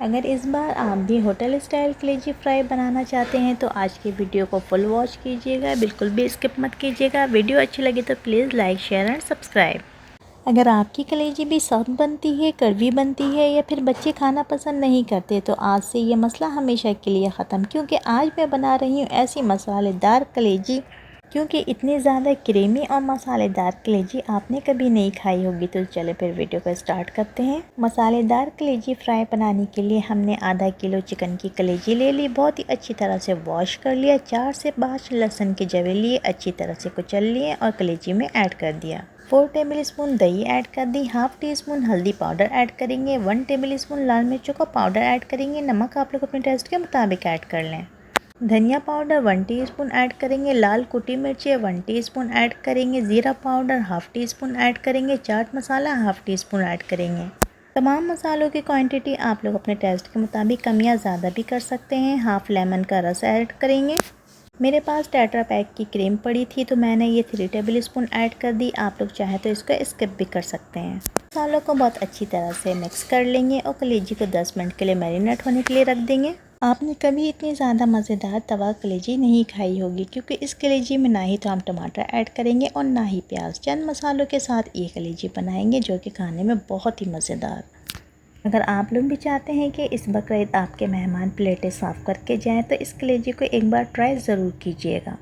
अगर इस बार आप भी होटल स्टाइल कलेजी फ्राई बनाना चाहते हैं तो आज की वीडियो को फुल वॉच कीजिएगा, बिल्कुल भी स्किप मत कीजिएगा। वीडियो अच्छी लगी तो please like share and subscribe. अगर आपकी कलेजी भी सॉफ्ट बनती है, कड़वी बनती है या फिर बच्चे खाना पसंद नहीं करते तो आज से ये मसला हमेशा के लिए ख़त्म, क्योंकि आज मैं बना रही हूँ ऐसी मसालेदार कलेजी, क्योंकि इतनी ज़्यादा क्रीमी और मसालेदार कलेजी आपने कभी नहीं खाई होगी। तो चलो फिर वीडियो को स्टार्ट करते हैं। मसालेदार कलेजी फ्राई बनाने के लिए हमने आधा किलो चिकन की कलेजी ले ली, बहुत ही अच्छी तरह से वॉश कर लिया। 4 से 5 लहसुन के जवे लिए, अच्छी तरह से कुचल लिए और कलेजी में ऐड कर दिया। 4 टेबलस्पून दही ऐड कर दी, हाफ टी स्पून हल्दी पाउडर ऐड करेंगे, 1 टेबलस्पून लाल मिर्चों का पाउडर ऐड करेंगे। नमक आप लोग अपने टेस्ट के मुताबिक ऐड कर लें। धनिया पाउडर 1 टीस्पून ऐड करेंगे, लाल कुटी मिर्ची 1 टीस्पून ऐड करेंगे, ज़ीरा powder half tea spoon add करेंगे, chaat masala half tea spoon add करेंगे। तमाम मसालों की क्वांटिटी आप लोग अपने टेस्ट के मुताबिक कम या ज़्यादा भी कर सकते हैं। हाफ लेमन का रस ऐड करेंगे। मेरे पास टेट्रा पैक की क्रीम पड़ी थी तो मैंने ये 3 टेबलस्पून ऐड कर दी। आप लोग चाहे तो इसको स्किप भी कर सकते हैं। मसालों को बहुत अच्छी तरह से मिक्स कर लेंगे और कलेजी को 10 मिनट के लिए मैरिनेट होने के लिए रख देंगे। आपने कभी इतनी ज़्यादा मज़ेदार तवा कलेजी नहीं खाई होगी, क्योंकि इस कलेजी में ना ही तो हम टमाटर ऐड करेंगे और ना ही प्याज। चंद मसालों के साथ ये कलेजी बनाएंगे जो कि खाने में बहुत ही मज़ेदार। अगर आप लोग भी चाहते हैं कि इस बकरीद आपके मेहमान प्लेटें साफ़ करके जाएं तो इस कलेजी को एक बार ट्राई ज़रूर कीजिएगा।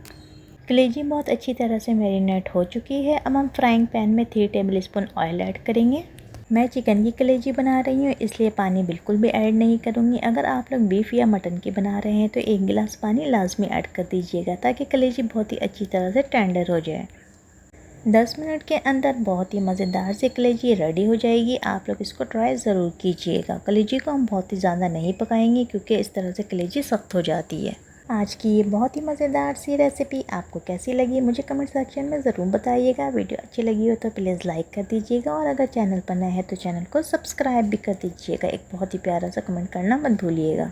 कलेजी बहुत अच्छी तरह से मैरिनेट हो चुकी है। अब हम फ्राइंग पैन में 3 टेबलस्पून ऑयल ऐड करेंगे। मैं चिकन की कलेजी बना रही हूँ इसलिए पानी बिल्कुल भी ऐड नहीं करूँगी। अगर आप लोग बीफ या मटन की बना रहे हैं तो 1 गिलास पानी लाजमी ऐड कर दीजिएगा ताकि कलेजी बहुत ही अच्छी तरह से टेंडर हो जाए। 10 मिनट के अंदर बहुत ही मज़ेदार सी कलेजी रेडी हो जाएगी। आप लोग इसको ट्राई ज़रूर कीजिएगा। कलेजी को हम बहुत ही ज़्यादा नहीं पकाएंगे क्योंकि इस तरह से कलेजी सख्त हो जाती है। आज की ये बहुत ही मज़ेदार सी रेसिपी आपको कैसी लगी मुझे कमेंट सेक्शन में ज़रूर बताइएगा। वीडियो अच्छी लगी हो तो प्लीज़ लाइक कर दीजिएगा और अगर चैनल पर नए हैं तो चैनल को सब्सक्राइब भी कर दीजिएगा। एक बहुत ही प्यारा सा कमेंट करना मत भूलिएगा।